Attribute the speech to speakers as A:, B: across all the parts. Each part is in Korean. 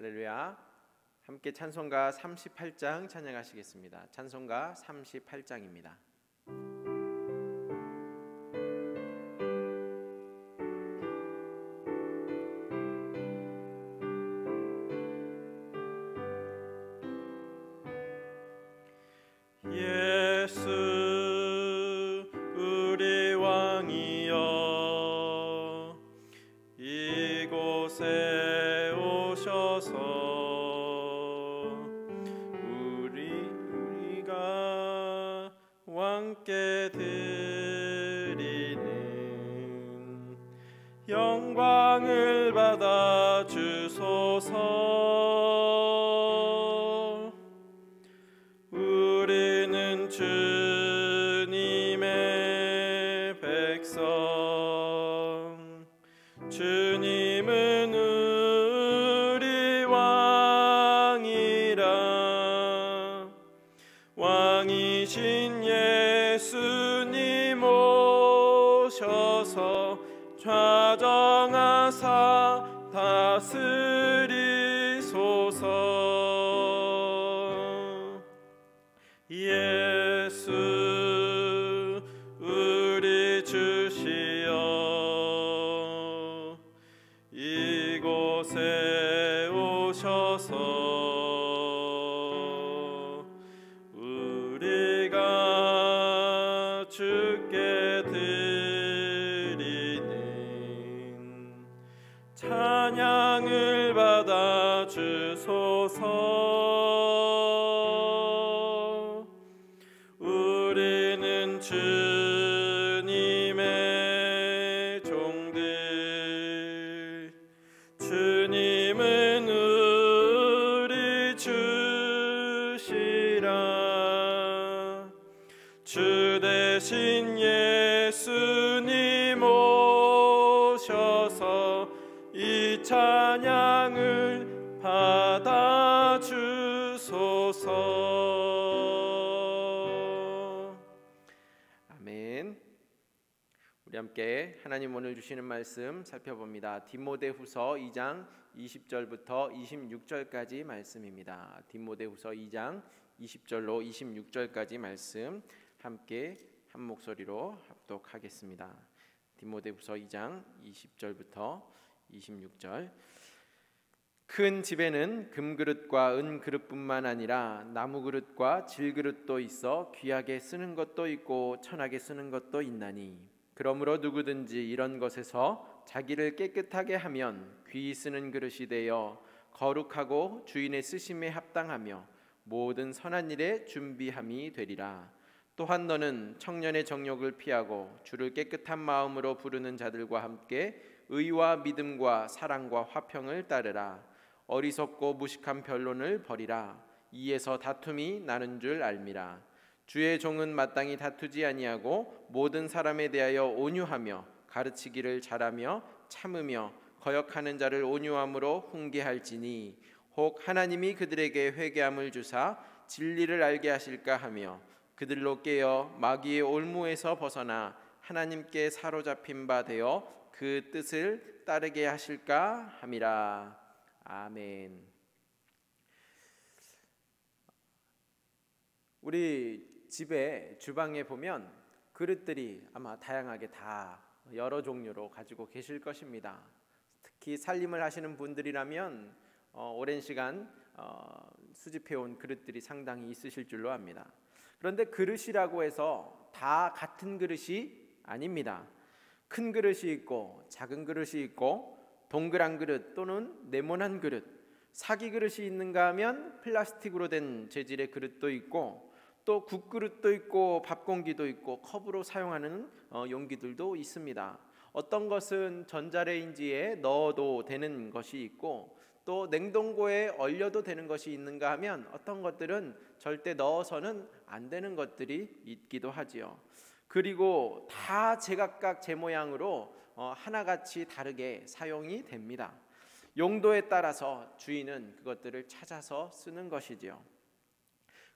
A: 할렐루야. 함께 찬송가 38장 찬양하시겠습니다. 찬송가 38장입니다.
B: 예수 우리 왕이여 이곳에 오셔서 우리가 왕께 드리는 영광을 받아 주소서. 우리는 주님의 백성, 주님은 우리 왕이라. 왕이신 예수님 오셔서 좌정하사 다스리소서. 예수 우리 주시여 이곳에 오셔서 우리가 주께 드리는 찬양을 받아 주소서. 우리는 주님의 종들, 주님은 우리 주시라. 주 대신 예수님 오셔서 이 찬양을 받아 주소서.
A: 우리 함께 하나님 오늘 주시는 말씀 살펴봅니다. 디모데후서 2장 20절부터 26절까지 말씀입니다. 디모데후서 2장 20절로 26절까지 말씀 함께 한 목소리로 합독하겠습니다. 디모데후서 2장 20절부터 26절. 큰 집에는 금그릇과 은그릇뿐만 아니라 나무그릇과 질그릇도 있어 귀하게 쓰는 것도 있고 천하게 쓰는 것도 있나니, 그러므로 누구든지 이런 것에서 자기를 깨끗하게 하면 귀히 쓰는 그릇이 되어 거룩하고 주인의 쓰심에 합당하며 모든 선한 일에 준비함이 되리라. 또한 너는 청년의 정욕을 피하고 주를 깨끗한 마음으로 부르는 자들과 함께 의와 믿음과 사랑과 화평을 따르라. 어리석고 무식한 변론을 버리라. 이에서 다툼이 나는 줄 알미라. 주의 종은 마땅히 다투지 아니하고 모든 사람에 대하여 온유하며 가르치기를 잘하며 참으며 거역하는 자를 온유함으로 훈계할지니, 혹 하나님이 그들에게 회개함을 주사 진리를 알게 하실까 하며 그들로 깨어 마귀의 올무에서 벗어나 하나님께 사로잡힌 바 되어 그 뜻을 따르게 하실까 함이라. 아멘. 우리 집에 주방에 보면 그릇들이 아마 다양하게 다 여러 종류로 가지고 계실 것입니다. 특히 살림을 하시는 분들이라면 오랜 시간 수집해온 그릇들이 상당히 있으실 줄로 압니다. 그런데 그릇이라고 해서 다 같은 그릇이 아닙니다. 큰 그릇이 있고 작은 그릇이 있고 동그란 그릇 또는 네모난 그릇, 사기 그릇이 있는가 하면 플라스틱으로 된 재질의 그릇도 있고, 또 국그릇도 있고 밥공기도 있고 컵으로 사용하는 용기들도 있습니다. 어떤 것은 전자레인지에 넣어도 되는 것이 있고, 또 냉동고에 얼려도 되는 것이 있는가 하면 어떤 것들은 절대 넣어서는 안 되는 것들이 있기도 하지요. 그리고 다 제각각 제 모양으로 하나같이 다르게 사용이 됩니다. 용도에 따라서 주인은 그것들을 찾아서 쓰는 것이지요.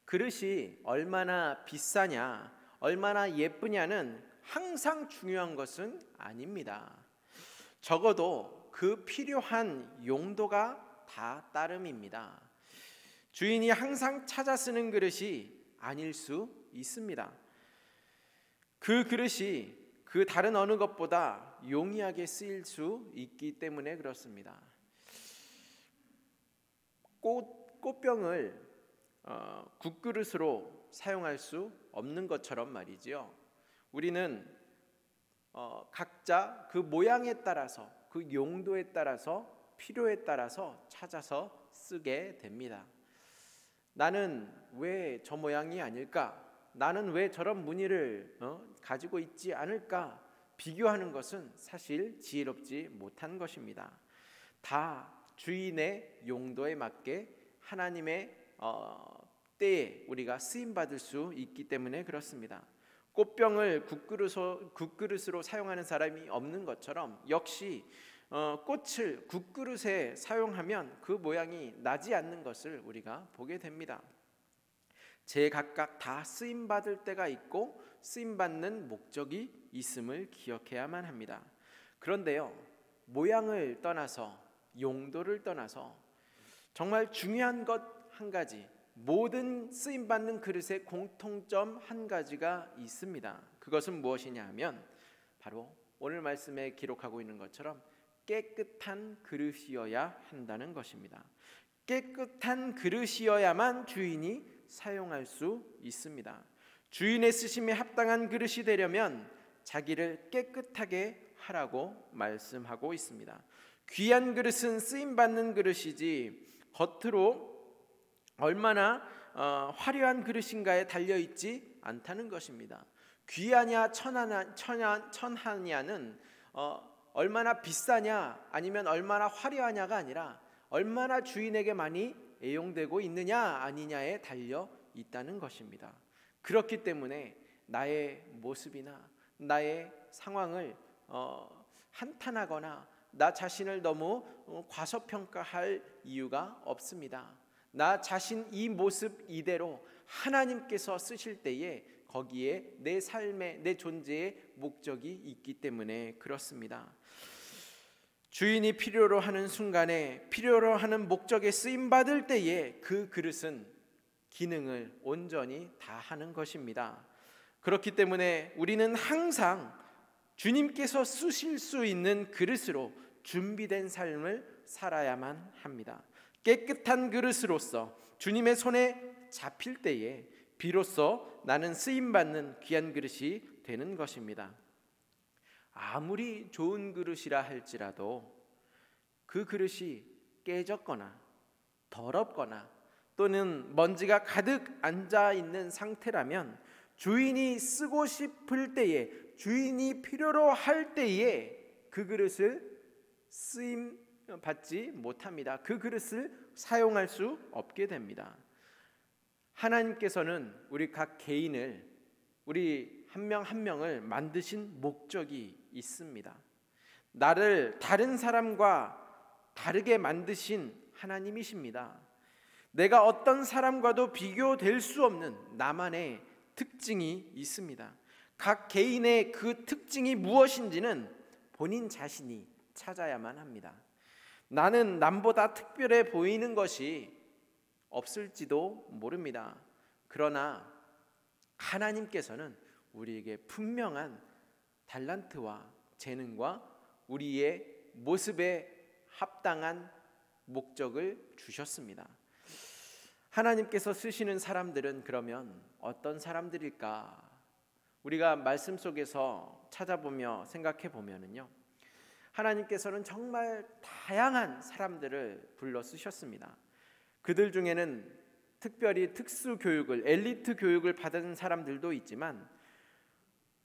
A: 그릇이 얼마나 비싸냐, 얼마나 예쁘냐는 항상 중요한 것은 아닙니다. 적어도 그 필요한 용도가 다 따름입니다. 주인이 항상 찾아 쓰는 그릇이 아닐 수 있습니다. 그 그릇이 그 다른 어느 것보다 용이하게 쓰일 수 있기 때문에 그렇습니다. 꽃병을 국그릇으로 사용할 수 없는 것처럼 말이지요. 우리는 각자 그 모양에 따라서, 그 용도에 따라서, 필요에 따라서 찾아서 쓰게 됩니다. 나는 왜 저 모양이 아닐까? 나는 왜 저런 무늬를 가지고 있지 않을까? 비교하는 것은 사실 지혜롭지 못한 것입니다. 다 주인의 용도에 맞게 하나님의 때에 우리가 쓰임받을 수 있기 때문에 그렇습니다. 꽃병을 국그릇으로 사용하는 사람이 없는 것처럼 역시 꽃을 국그릇에 사용하면 그 모양이 나지 않는 것을 우리가 보게 됩니다. 제각각 다 쓰임받을 때가 있고 쓰임받는 목적이 있음을 기억해야만 합니다. 그런데요, 모양을 떠나서, 용도를 떠나서 정말 중요한 것 한 가지, 모든 쓰임받는 그릇의 공통점 한 가지가 있습니다. 그것은 무엇이냐 하면 바로 오늘 말씀에 기록하고 있는 것처럼 깨끗한 그릇이어야 한다는 것입니다. 깨끗한 그릇이어야만 주인이 사용할 수 있습니다. 주인의 쓰심에 합당한 그릇이 되려면 자기를 깨끗하게 하라고 말씀하고 있습니다. 귀한 그릇은 쓰임받는 그릇이지 겉으로 얼마나 화려한 그릇인가에 달려있지 않다는 것입니다. 귀하냐 천하냐는 얼마나 비싸냐 아니면 얼마나 화려하냐가 아니라 얼마나 주인에게 많이 애용되고 있느냐 아니냐에 달려 있다는 것입니다. 그렇기 때문에 나의 모습이나 나의 상황을 한탄하거나 나 자신을 너무 과소평가할 이유가 없습니다. 나 자신 이 모습 이대로 하나님께서 쓰실 때에 거기에 내 삶의, 내 존재의 목적이 있기 때문에 그렇습니다. 주인이 필요로 하는 순간에 필요로 하는 목적에 쓰임받을 때에 그 그릇은 기능을 온전히 다하는 것입니다. 그렇기 때문에 우리는 항상 주님께서 쓰실 수 있는 그릇으로 준비된 삶을 살아야만 합니다. 깨끗한 그릇으로서 주님의 손에 잡힐 때에 비로소 나는 쓰임받는 귀한 그릇이 되는 것입니다. 아무리 좋은 그릇이라 할지라도 그 그릇이 깨졌거나 더럽거나 또는 먼지가 가득 앉아있는 상태라면 주인이 쓰고 싶을 때에, 주인이 필요로 할 때에 그 그릇을 쓰임 받지 못합니다. 그 그릇을 사용할 수 없게 됩니다. 하나님께서는 우리 각 개인을, 우리 한 명 한 명을 만드신 목적이 있습니다. 나를 다른 사람과 다르게 만드신 하나님이십니다. 내가 어떤 사람과도 비교될 수 없는 나만의 특징이 있습니다. 각 개인의 그 특징이 무엇인지는 본인 자신이 찾아야만 합니다. 나는 남보다 특별해 보이는 것이 없을지도 모릅니다. 그러나 하나님께서는 우리에게 분명한 달란트와 재능과 우리의 모습에 합당한 목적을 주셨습니다. 하나님께서 쓰시는 사람들은 그러면 어떤 사람들일까? 우리가 말씀 속에서 찾아보며 생각해 보면은요, 하나님께서는 정말 다양한 사람들을 불러 쓰셨습니다. 그들 중에는 특별히 특수 교육을, 엘리트 교육을 받은 사람들도 있지만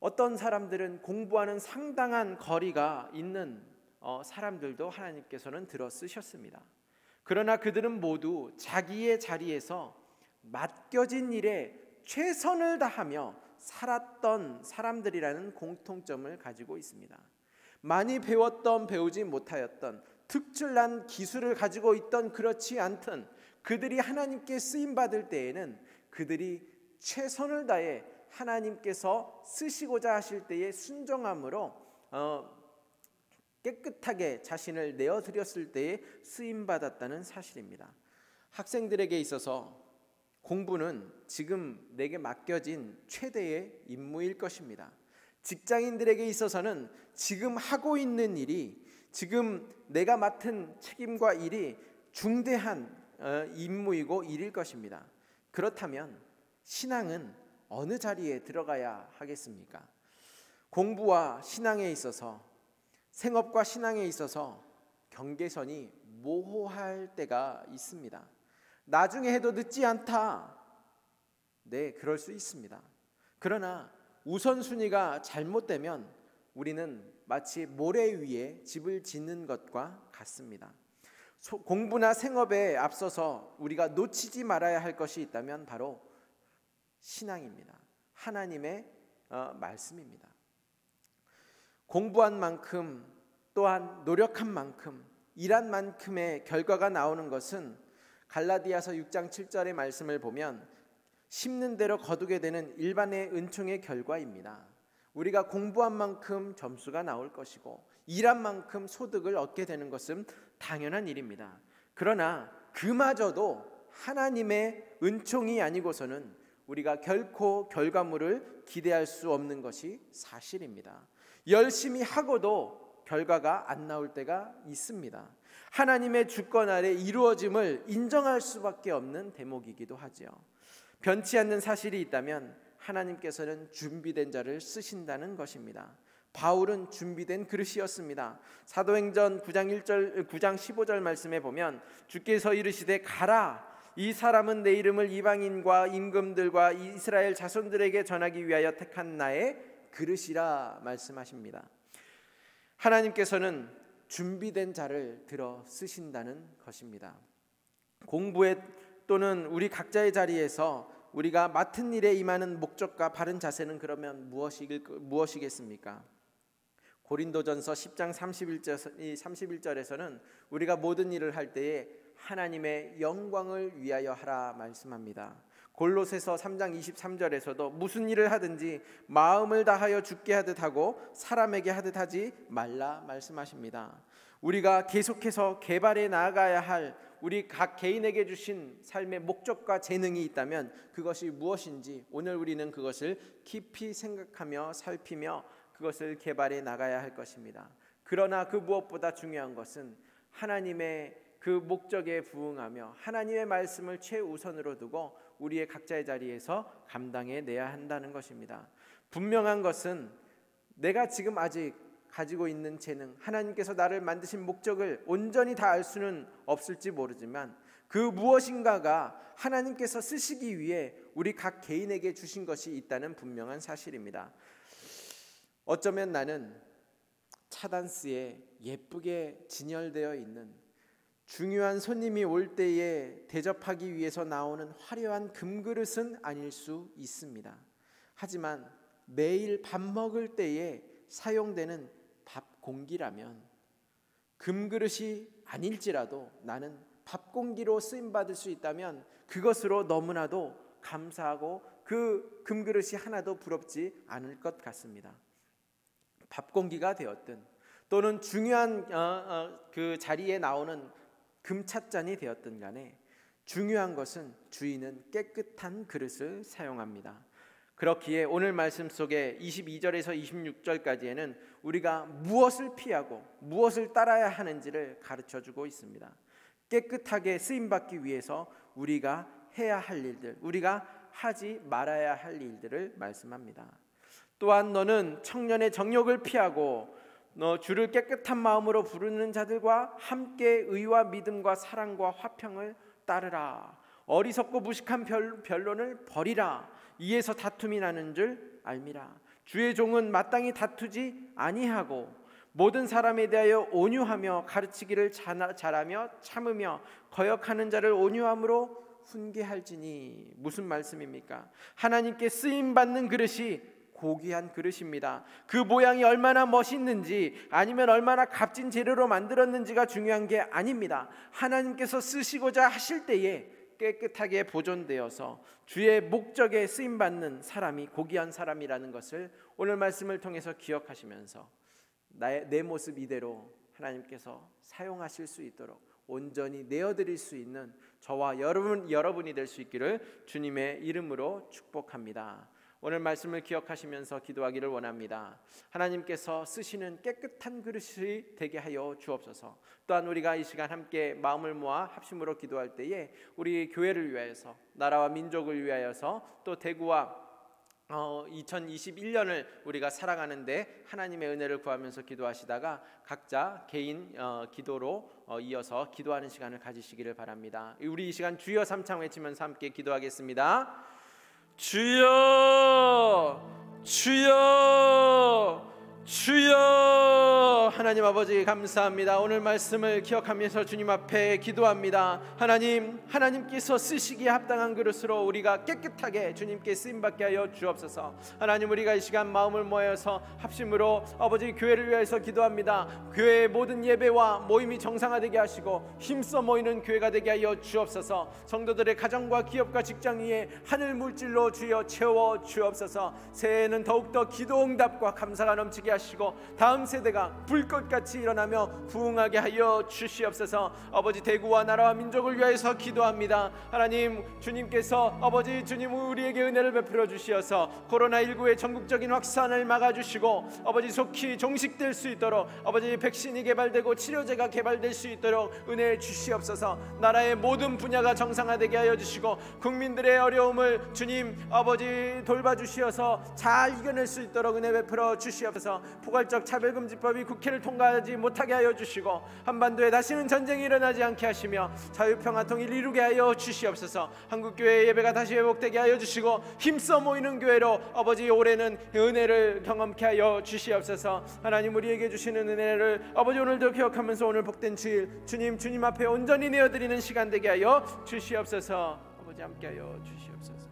A: 어떤 사람들은 공부하는 상당한 거리가 있는 사람들도 하나님께서는 들어 쓰셨습니다. 그러나 그들은 모두 자기의 자리에서 맡겨진 일에 최선을 다하며 살았던 사람들이라는 공통점을 가지고 있습니다. 많이 배웠던 배우지 못하였던 특출난 기술을 가지고 있던 그렇지 않던 그들이 하나님께 쓰임받을 때에는 그들이 최선을 다해 하나님께서 쓰시고자 하실 때에 순종함으로 깨끗하게 자신을 내어드렸을 때에 쓰임받았다는 사실입니다. 학생들에게 있어서 공부는 지금 내게 맡겨진 최대의 임무일 것입니다. 직장인들에게 있어서는 지금 하고 있는 일이, 지금 내가 맡은 책임과 일이 중대한 임무이고 일일 것입니다. 그렇다면 신앙은 어느 자리에 들어가야 하겠습니까? 공부와 신앙에 있어서, 생업과 신앙에 있어서 경계선이 모호할 때가 있습니다. 나중에 해도 늦지 않다. 네, 그럴 수 있습니다. 그러나 우선순위가 잘못되면 우리는 마치 모래 위에 집을 짓는 것과 같습니다. 공부나 생업에 앞서서 우리가 놓치지 말아야 할 것이 있다면 바로 신앙입니다. 하나님의 말씀입니다. 공부한 만큼, 또한 노력한 만큼, 일한 만큼의 결과가 나오는 것은 갈라디아서 6장 7절의 말씀을 보면 심는 대로 거두게 되는 일반의 은총의 결과입니다. 우리가 공부한 만큼 점수가 나올 것이고 일한 만큼 소득을 얻게 되는 것은 당연한 일입니다. 그러나 그마저도 하나님의 은총이 아니고서는 우리가 결코 결과물을 기대할 수 없는 것이 사실입니다. 열심히 하고도 결과가 안 나올 때가 있습니다. 하나님의 주권 아래 이루어짐을 인정할 수밖에 없는 대목이기도 하죠. 변치 않는 사실이 있다면 하나님께서는 준비된 자를 쓰신다는 것입니다. 바울은 준비된 그릇이었습니다. 사도행전 9장 15절 말씀에 보면 주께서 이르시되 가라, 이 사람은 내 이름을 이방인과 임금들과 이스라엘 자손들에게 전하기 위하여 택한 나의 그릇이라 말씀하십니다. 하나님께서는 준비된 자를 들어 쓰신다는 것입니다. 공부에 또는 우리 각자의 자리에서 우리가 맡은 일에 임하는 목적과 바른 자세는 그러면 무엇이겠습니까? 고린도전서 10장 31절에서는 우리가 모든 일을 할 때에 하나님의 영광을 위하여 하라 말씀합니다. 골로새서 3장 23절에서도 무슨 일을 하든지 마음을 다하여 주께 하듯 하고 사람에게 하듯 하지 말라 말씀하십니다. 우리가 계속해서 개발해 나아가야 할 우리 각 개인에게 주신 삶의 목적과 재능이 있다면 그것이 무엇인지 오늘 우리는 그것을 깊이 생각하며 살피며 그것을 개발해 나가야 할 것입니다. 그러나 그 무엇보다 중요한 것은 하나님의 그 목적에 부응하며 하나님의 말씀을 최우선으로 두고 우리의 각자의 자리에서 감당해 내야 한다는 것입니다. 분명한 것은 내가 지금 아직 가지고 있는 재능, 하나님께서 나를 만드신 목적을 온전히 다 알 수는 없을지 모르지만 그 무엇인가가 하나님께서 쓰시기 위해 우리 각 개인에게 주신 것이 있다는 분명한 사실입니다. 어쩌면 나는 차단스에 예쁘게 진열되어 있는 중요한 손님이 올 때에 대접하기 위해서 나오는 화려한 금그릇은 아닐 수 있습니다. 하지만 매일 밥 먹을 때에 사용되는 밥 공기라면 금그릇이 아닐지라도 나는 밥 공기로 쓰임받을 수 있다면 그것으로 너무나도 감사하고 그 금그릇이 하나도 부럽지 않을 것 같습니다. 밥 공기가 되었든 또는 중요한 그 자리에 나오는 금찻잔이 되었든 간에 중요한 것은 주인은 깨끗한 그릇을 사용합니다. 그렇기에 오늘 말씀 속에 22절에서 26절까지에는 우리가 무엇을 피하고 무엇을 따라야 하는지를 가르쳐주고 있습니다. 깨끗하게 쓰임받기 위해서 우리가 해야 할 일들, 우리가 하지 말아야 할 일들을 말씀합니다. 또한 너는 청년의 정욕을 피하고 너 주를 깨끗한 마음으로 부르는 자들과 함께 의와 믿음과 사랑과 화평을 따르라. 어리석고 무식한 변론을 버리라. 이에서 다툼이 나는 줄 알미라. 주의 종은 마땅히 다투지 아니하고 모든 사람에 대하여 온유하며 가르치기를 잘하며 참으며 거역하는 자를 온유함으로 훈계할지니. 무슨 말씀입니까? 하나님께 쓰임받는 그릇이 고귀한 그릇입니다. 그 모양이 얼마나 멋있는지 아니면 얼마나 값진 재료로 만들었는지가 중요한 게 아닙니다. 하나님께서 쓰시고자 하실 때에 깨끗하게 보존되어서 주의 목적에 쓰임받는 사람이 고귀한 사람이라는 것을 오늘 말씀을 통해서 기억하시면서 내 모습 이대로 하나님께서 사용하실 수 있도록 온전히 내어드릴 수 있는 저와 여러분이 될 수 있기를 주님의 이름으로 축복합니다. 오늘 말씀을 기억하시면서 기도하기를 원합니다. 하나님께서 쓰시는 깨끗한 그릇이 되게 하여 주옵소서. 또한 우리가 이 시간 함께 마음을 모아 합심으로 기도할 때에 우리 교회를 위하여서, 나라와 민족을 위하여서, 또 대구와 2021년을 우리가 살아가는데 하나님의 은혜를 구하면서 기도하시다가 각자 개인 기도로 이어서 기도하는 시간을 가지시기를 바랍니다. 우리 이 시간 주여 삼창 외치면서 함께 기도하겠습니다.
B: 주여, 주여, 주여.
A: 하나님 아버지 감사합니다. 오늘 말씀을 기억하면서 주님 앞에 기도합니다. 하나님께서 쓰시기에 합당한 그릇으로 우리가 깨끗하게 주님께 쓰임받게 하여 주옵소서. 하나님, 우리가 이 시간 마음을 모여서 합심으로 아버지 교회를 위해서 기도합니다. 교회의 모든 예배와 모임이 정상화되게 하시고 힘써 모이는 교회가 되게 하여 주옵소서. 성도들의 가정과 기업과 직장 위에 하늘 물질로 주여 채워 주옵소서. 새해에는 더욱더 기도 응답과 감사가 넘치게 하시고 다음 세대가 불꽃같이 일어나며 부흥하게 하여 주시옵소서. 아버지, 대구와 나라와 민족을 위하여서 기도합니다. 하나님, 주님께서 아버지 주님 우리에게 은혜를 베풀어 주시어서 코로나19의 전국적인 확산을 막아주시고 아버지 속히 종식될 수 있도록 아버지 백신이 개발되고 치료제가 개발될 수 있도록 은혜 주시옵소서. 나라의 모든 분야가 정상화되게 하여 주시고 국민들의 어려움을 주님 아버지 돌봐주시어서 잘 이겨낼 수 있도록 은혜 베풀어 주시옵소서. 포괄적 차별금지법이 국회를 통과하지 못하게 하여 주시고 한반도에 다시는 전쟁이 일어나지 않게 하시며 자유평화 통일 이루게 하여 주시옵소서. 한국교회의 예배가 다시 회복되게 하여 주시고 힘써 모이는 교회로 아버지 올해는 은혜를 경험케 하여 주시옵소서. 하나님, 우리에게 주시는 은혜를 아버지 오늘도 기억하면서 오늘 복된 주일 주님 앞에 온전히 내어드리는 시간 되게 하여 주시옵소서. 아버지 함께 하여 주시옵소서.